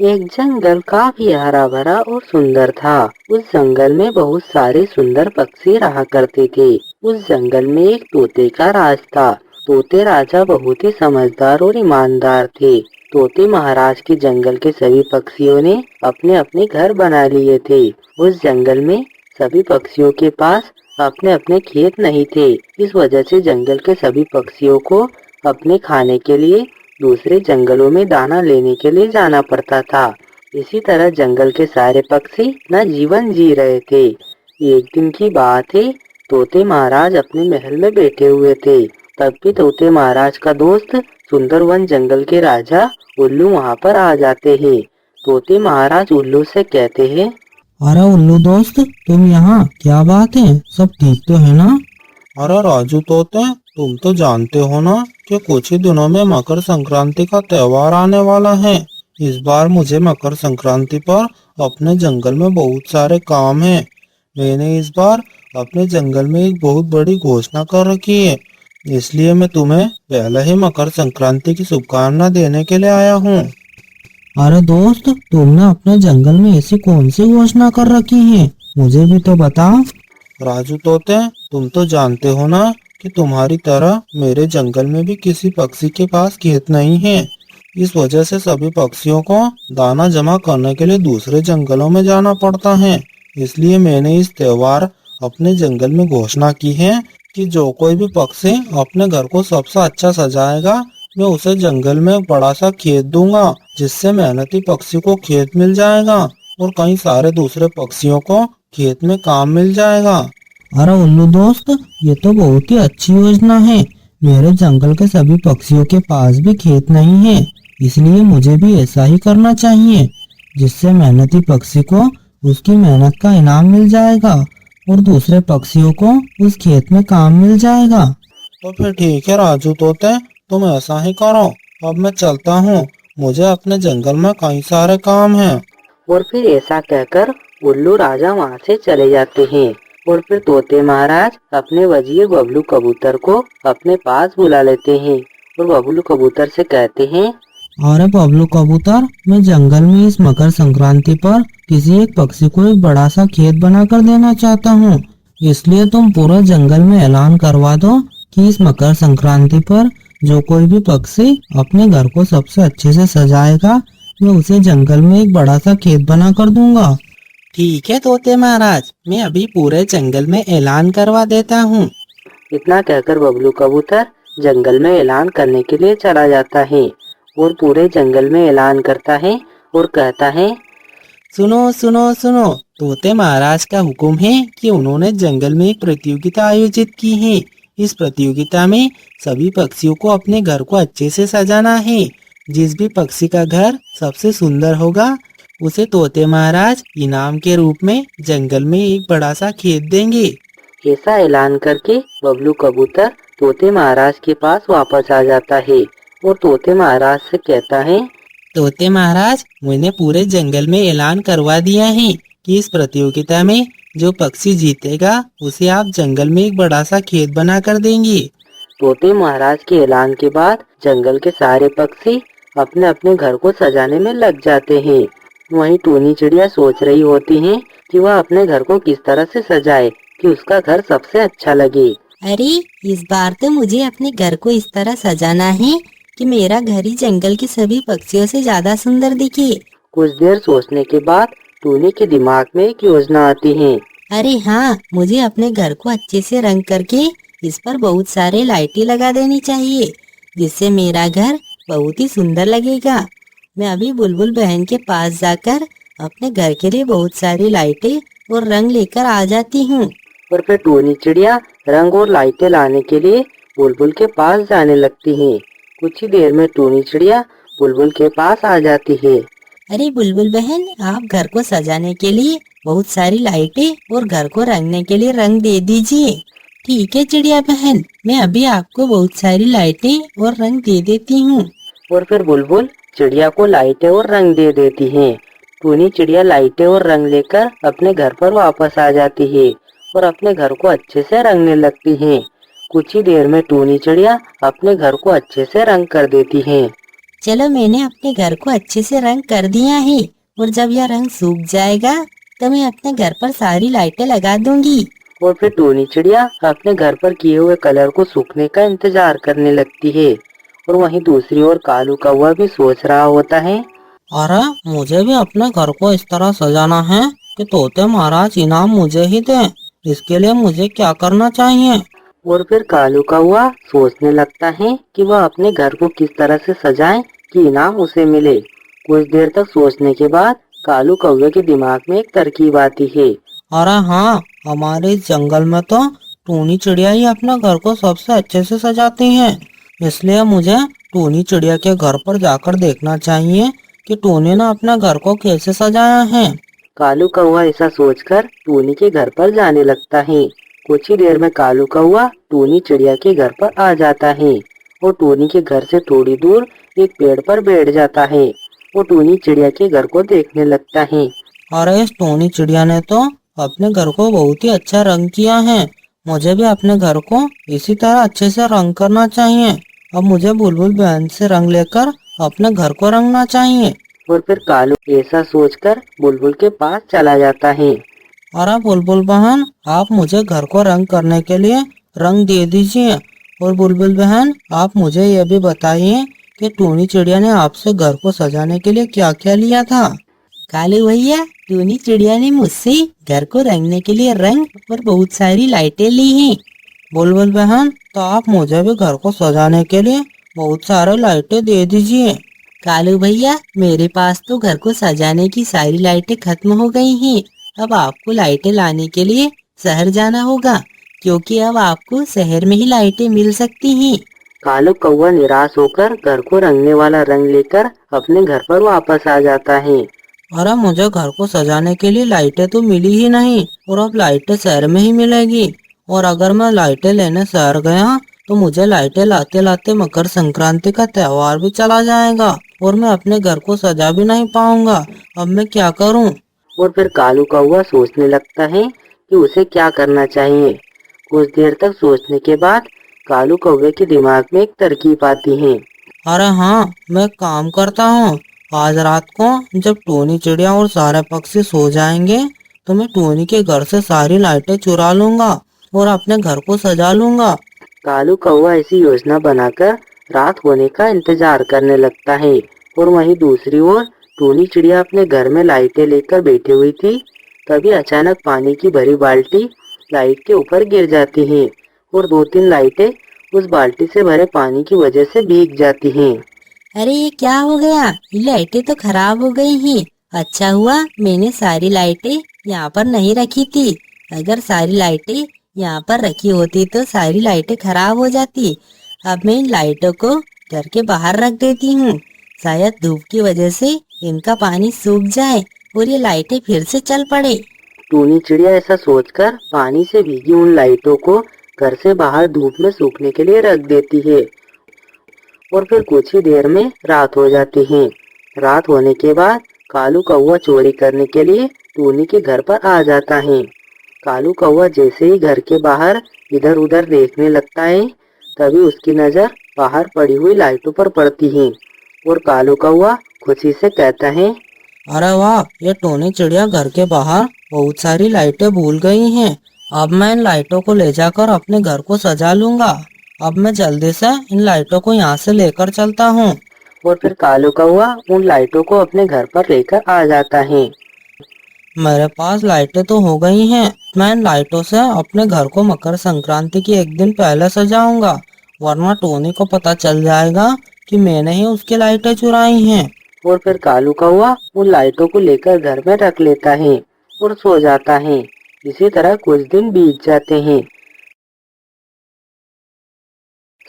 एक जंगल काफी हरा भरा और सुंदर था। उस जंगल में बहुत सारे सुंदर पक्षी रहा करते थे। उस जंगल में एक तोते का राज था। तोते राजा बहुत ही समझदार और ईमानदार थे। तोते महाराज के जंगल के सभी पक्षियों ने अपने अपने घर बना लिए थे। उस जंगल में सभी पक्षियों के पास अपने अपने खेत नहीं थे। इस वजह से जंगल के सभी पक्षियों को अपने खाने के लिए दूसरे जंगलों में दाना लेने के लिए जाना पड़ता था। इसी तरह जंगल के सारे पक्षी न जीवन जी रहे थे। एक दिन की बात है, तोते महाराज अपने महल में बैठे हुए थे। तभी तोते महाराज का दोस्त सुंदर वन जंगल के राजा उल्लू वहाँ पर आ जाते हैं। तोते महाराज उल्लू से कहते हैं, अरे उल्लू दोस्त, तुम यहाँ, क्या बात है? सब ठीक तो है ना? अरे राजू तोते, तुम तो जानते हो ना कि कुछ ही दिनों में मकर संक्रांति का त्योहार आने वाला है। इस बार मुझे मकर संक्रांति पर अपने जंगल में बहुत सारे काम हैं। मैंने इस बार अपने जंगल में एक बहुत बड़ी घोषणा कर रखी है। इसलिए मैं तुम्हें पहले ही मकर संक्रांति की शुभकामना देने के लिए आया हूँ। अरे दोस्त, तुमने अपने जंगल में ऐसी कौन सी घोषणा कर रखी है? मुझे भी तो बताओ। राजू तोते, तुम तो जानते हो ना कि तुम्हारी तरह मेरे जंगल में भी किसी पक्षी के पास खेत नहीं है। इस वजह से सभी पक्षियों को दाना जमा करने के लिए दूसरे जंगलों में जाना पड़ता है। इसलिए मैंने इस त्योहार अपने जंगल में घोषणा की है कि जो कोई भी पक्षी अपने घर को सबसे अच्छा सजाएगा, मैं उसे जंगल में एक बड़ा सा खेत दूंगा, जिससे मेहनती पक्षी को खेत मिल जाएगा और कई सारे दूसरे पक्षियों को खेत में काम मिल जाएगा। अरे उल्लू दोस्त, ये तो बहुत ही अच्छी योजना है। मेरे जंगल के सभी पक्षियों के पास भी खेत नहीं है, इसलिए मुझे भी ऐसा ही करना चाहिए, जिससे मेहनती पक्षी को उसकी मेहनत का इनाम मिल जाएगा और दूसरे पक्षियों को उस खेत में काम मिल जाएगा। तो फिर ठीक है राजू तोते, तुम ऐसा ही करो। अब मैं चलता हूँ, मुझे अपने जंगल में कई सारे काम हैं। और फिर ऐसा कहकर उल्लू राजा वहाँ से चले जाते हैं। और फिर तोते महाराज अपने वजीर बबलू कबूतर को अपने पास बुला लेते हैं और बबलू कबूतर से कहते हैं, अरे बबलू कबूतर, मैं जंगल में इस मकर संक्रांति पर किसी एक पक्षी को एक बड़ा सा खेत बनाकर देना चाहता हूँ। इसलिए तुम पूरे जंगल में ऐलान करवा दो कि इस मकर संक्रांति पर जो कोई भी पक्षी अपने घर को सबसे अच्छे से सजाएगा, मैं उसे जंगल में एक बड़ा सा खेत बना कर दूंगा। ठीक है तोते महाराज, मैं अभी पूरे जंगल में ऐलान करवा देता हूँ। इतना कहकर बबलू कबूतर जंगल में ऐलान करने के लिए चला जाता है और पूरे जंगल में ऐलान करता है और कहता है, सुनो सुनो सुनो, तोते महाराज का हुक्म है कि उन्होंने जंगल में एक प्रतियोगिता आयोजित की है। इस प्रतियोगिता में सभी पक्षियों को अपने घर को अच्छे से सजाना है। जिस भी पक्षी का घर सबसे सुंदर होगा, उसे तोते महाराज इनाम के रूप में जंगल में एक बड़ा सा खेत देंगे। ऐसा ऐलान करके बबलू कबूतर तोते महाराज के पास वापस आ जाता है और तोते महाराज से कहता है, तोते महाराज, मैंने पूरे जंगल में ऐलान करवा दिया है कि इस प्रतियोगिता में जो पक्षी जीतेगा उसे आप जंगल में एक बड़ा सा खेत बना कर देंगे। तोते महाराज के ऐलान के बाद जंगल के सारे पक्षी अपने अपने घर को सजाने में लग जाते हैं। वहीं टूनी चिड़िया सोच रही होती है कि वह अपने घर को किस तरह से सजाए कि उसका घर सबसे अच्छा लगे। अरे इस बार तो मुझे अपने घर को इस तरह सजाना है कि मेरा घर ही जंगल के सभी पक्षियों से ज्यादा सुंदर दिखे। कुछ देर सोचने के बाद टूनी के दिमाग में एक योजना आती है। अरे हाँ, मुझे अपने घर को अच्छे से रंग करके इस पर बहुत सारे लाइटें लगा देनी चाहिए, जिससे मेरा घर बहुत ही सुंदर लगेगा। मैं अभी बुलबुल बहन के पास जाकर अपने घर के लिए बहुत सारी लाइटें और रंग लेकर आ जाती हूँ। और फिर टूनी चिड़िया रंग और लाइटें लाने के लिए बुलबुल के पास जाने लगती है। कुछ ही देर में टूनी चिड़िया बुलबुल के पास आ जाती है। अरे बुलबुल बहन, आप घर को सजाने के लिए बहुत सारी लाइटें और घर को रंगने के लिए रंग दे दीजिए। ठीक है चिड़िया बहन, मैं अभी आपको बहुत सारी लाइटें और रंग दे देती हूँ। और फिर बुलबुल चिड़िया को लाइटें और रंग दे देती है। टूनी चिड़िया लाइटें और रंग लेकर अपने घर पर वापस आ जाती है और अपने घर को अच्छे से रंगने लगती है। कुछ ही देर में टूनी चिड़िया अपने घर को अच्छे से रंग कर देती है। चलो मैंने अपने घर को अच्छे से रंग कर दिया है और जब यह रंग सूख जाएगा तो मैं अपने घर पर सारी लाइटें लगा दूंगी। और फिर टोनी चिड़िया अपने घर पर किए हुए कलर को सूखने का इंतजार करने लगती है। और वहीं दूसरी ओर कालू कौवा भी सोच रहा होता है। अरे मुझे भी अपने घर को इस तरह सजाना है कि तोते महाराज इनाम मुझे ही दें। इसके लिए मुझे क्या करना चाहिए? और फिर कालू कौवा सोचने लगता है कि वह अपने घर को किस तरह से सजाए कि इनाम उसे मिले। कुछ देर तक सोचने के बाद कालू कौवे के दिमाग में एक तरकीब आती है। अरे हाँ, हमारे इस जंगल में तो टूनी चिड़िया ही अपने घर को सबसे अच्छे से सजाती है। इसलिए मुझे टूनी चिड़िया के घर पर जाकर देखना चाहिए कि टूनी ने अपने घर को कैसे सजाया है। कालू कौवा ऐसा सोचकर टूनी के घर पर जाने लगता है। कुछ ही देर में कालू कौवा टूनी चिड़िया के घर पर आ जाता है और टूनी के घर से थोड़ी दूर एक पेड़ पर बैठ जाता है। वो टूनी चिड़िया के घर को देखने लगता है। अरे इस टूनी चिड़िया ने तो अपने घर को बहुत ही अच्छा रंग किया है। मुझे भी अपने घर को इसी तरह अच्छे से रंग करना चाहिए। अब मुझे बुलबुल बहन से रंग लेकर अपने घर को रंगना चाहिए। और फिर कालू ऐसा सोचकर बुलबुल के पास चला जाता है। अरे बुलबुल बहन, आप मुझे घर को रंग करने के लिए रंग दे दीजिए। और बुलबुल बहन, आप मुझे यह भी बताइए कि टूनी चिड़िया ने आपसे घर को सजाने के लिए क्या क्या लिया था? कालू भैया, टूनी चिड़िया ने मुझसे घर को रंगने के लिए रंग और बहुत सारी लाइटें ली हैं। बुलबुल बहन, तो आप मुझे भी घर को सजाने के लिए बहुत सारे लाइटें दे दीजिए। कालू भैया, मेरे पास तो घर को सजाने की सारी लाइटें खत्म हो गई हैं। अब आपको लाइटें लाने के लिए शहर जाना होगा, क्योंकि अब आपको शहर में ही लाइटें मिल सकती हैं। कालू कौवा निराश होकर घर को रंगने वाला रंग लेकर अपने घर पर वापस आ जाता है। अरे मुझे घर को सजाने के लिए लाइटें तो मिली ही नहीं और अब लाइटें शहर में ही मिलेगी। और अगर मैं लाइटें लेने शहर गया तो मुझे लाइटें लाते लाते मकर संक्रांति का त्योहार भी चला जाएगा और मैं अपने घर को सजा भी नहीं पाऊंगा। अब मैं क्या करूं? और फिर कालू कौवा सोचने लगता है कि उसे क्या करना चाहिए। कुछ देर तक सोचने के बाद कालू कौवे के दिमाग में एक तरकीब आती है। अरे हाँ, मैं काम करता हूँ। आज रात को जब टोनी चिड़िया और सारे पक्षी सो जाएंगे तो मैं टोनी के घर से सारी लाइटें चुरा लूंगा और अपने घर को सजा लूंगा। कालू कौवा ऐसी योजना बनाकर रात होने का इंतजार करने लगता है। और वहीं दूसरी ओर टोनी चिड़िया अपने घर में लाइटें लेकर बैठी हुई थी। तभी अचानक पानी की भरी बाल्टी लाइट के ऊपर गिर जाती है और 2-3 लाइटें उस बाल्टी से भरे पानी की वजह से भीग जाती हैं। अरे ये क्या हो गया? ये लाइटें तो खराब हो गई हैं। अच्छा हुआ मैंने सारी लाइटें यहाँ पर नहीं रखी थी। अगर सारी लाइटें यहाँ पर रखी होती तो सारी लाइटें खराब हो जाती। अब मैं इन लाइटों को घर के बाहर रख देती हूँ। शायद धूप की वजह से इनका पानी सूख जाए और ये लाइटें फिर से चल पड़े। टूनी चिड़िया ऐसा सोचकर पानी से भीगी उन लाइटों को घर से बाहर धूप में सूखने के लिए रख देती है। और फिर कुछ ही देर में रात हो जाती है। रात होने के बाद कालू कौवा चोरी करने के लिए टूनी के घर पर आ जाता है। कालू कौवा जैसे ही घर के बाहर इधर उधर देखने लगता है तभी उसकी नजर बाहर पड़ी हुई लाइटों पर पड़ती है और कालू कौवा खुशी से कहता है, अरे वाह, ये टोनी चिड़िया घर के बाहर बहुत सारी लाइटें भूल गई हैं। अब मैं इन लाइटों को ले जाकर अपने घर को सजा लूंगा। अब मैं जल्दी से इन लाइटों को यहाँ से लेकर चलता हूँ। और फिर कालू कौवा उन लाइटों को अपने घर पर लेकर आ जाता है। मेरे पास लाइटें तो हो गई हैं। मैं इन लाइटों से अपने घर को मकर संक्रांति की एक दिन पहले सजाऊंगा, वरना टोनी को पता चल जाएगा कि मैंने ही उसकी लाइटें चुराई हैं। और फिर कालू कौवा उन लाइटों को लेकर घर में रख लेता है और सो जाता है। इसी तरह कुछ दिन बीत जाते हैं।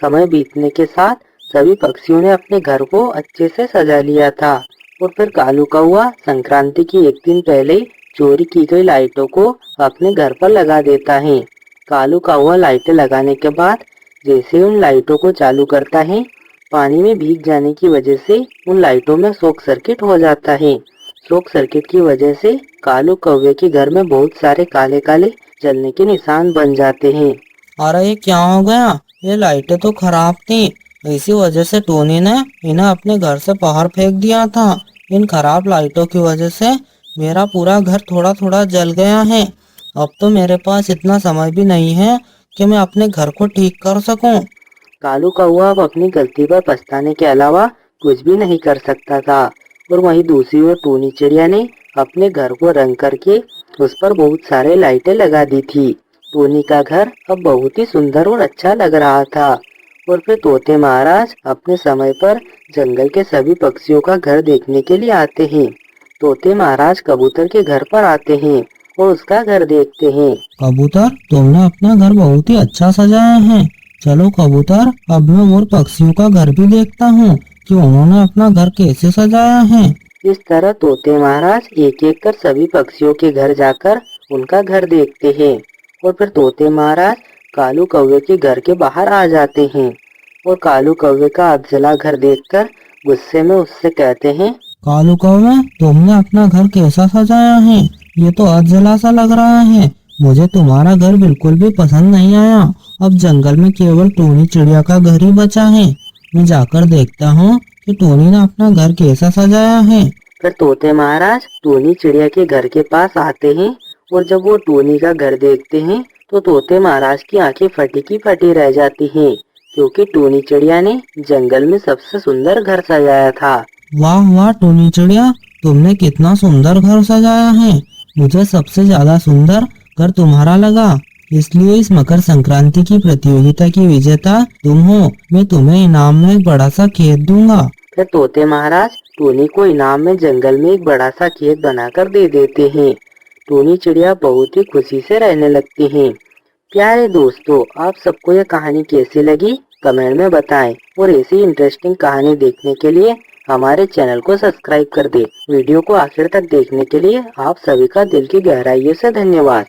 समय बीतने के साथ सभी पक्षियों ने अपने घर को अच्छे से सजा लिया था। और फिर कालू कौवा संक्रांति की एक दिन पहले चोरी की गई लाइटों को अपने घर पर लगा देता है। कालू कौवा लाइटें लगाने के बाद जैसे ही उन लाइटों को चालू करता है पानी में भीग जाने की वजह से उन लाइटों में शॉर्ट सर्किट हो जाता है। शॉर्ट सर्किट की वजह से कालू कौवे के घर में बहुत सारे काले काले जलने के निशान बन जाते हैं। अरे ये क्या हो गया? ये लाइटें तो खराब थी। इसी वजह से टोनी ने इन्हें अपने घर से बाहर फेंक दिया था। इन खराब लाइटों की वजह से मेरा पूरा घर थोड़ा थोड़ा जल गया है। अब तो मेरे पास इतना समय भी नहीं है कि मैं अपने घर को ठीक कर सकूं। कालू कौवा अब अपनी गलती पर पछताने के अलावा कुछ भी नहीं कर सकता था। और वहीं दूसरी ओर टोनी चिड़िया ने अपने घर को रंग करके उस पर बहुत सारे लाइटें लगा दी थी। टोनी का घर अब बहुत ही सुंदर और अच्छा लग रहा था। और फिर तोते महाराज अपने समय पर जंगल के सभी पक्षियों का घर देखने के लिए आते हैं। तोते महाराज कबूतर के घर पर आते हैं और उसका घर देखते हैं। कबूतर, तुमने अपना घर बहुत ही अच्छा सजाया है। चलो कबूतर, अब मैं और पक्षियों का घर भी देखता हूँ कि उन्होंने अपना घर कैसे सजाया है। इस तरह तोते महाराज एक एक कर सभी पक्षियों के घर जाकर उनका घर देखते हैं। और फिर तोते महाराज कालू कौवे के घर के बाहर आ जाते हैं और कालू कौवे का अधजला घर देखकर गुस्से में उससे कहते हैं, कालू कौवे, तुमने अपना घर कैसा सजाया है? ये तो अधजला सा लग रहा है। मुझे तुम्हारा घर बिल्कुल भी पसंद नहीं आया। अब जंगल में केवल टोनी चिड़िया का घर ही बचा है। मैं जाकर देखता हूँ कि टोनी ने अपना घर कैसा सजाया है। फिर तोते महाराज टोनी चिड़िया के घर के पास आते हैं और जब वो टोनी का घर देखते हैं तो तोते महाराज की आंखें फटी की फटी रह जाती हैं, क्योंकि टोनी चिड़िया ने जंगल में सबसे सुंदर घर सजाया था। वाह वाह टोनी चिड़िया, तुमने कितना सुंदर घर सजाया है। मुझे सबसे ज्यादा सुंदर घर तुम्हारा लगा। इसलिए इस मकर संक्रांति की प्रतियोगिता की विजेता तुम हो। मैं तुम्हें इनाम में एक बड़ा सा खेत दूंगा। फिर तोते महाराज टोनी को इनाम में जंगल में एक बड़ा सा खेत बनाकर दे देते हैं। टोनी चिड़िया बहुत ही खुशी से रहने लगती हैं। प्यारे दोस्तों, आप सबको यह कहानी कैसी लगी कमेंट में बताएं और ऐसी इंटरेस्टिंग कहानी देखने के लिए हमारे चैनल को सब्सक्राइब कर दें। वीडियो को आखिर तक देखने के लिए आप सभी का दिल की गहराइयों से धन्यवाद।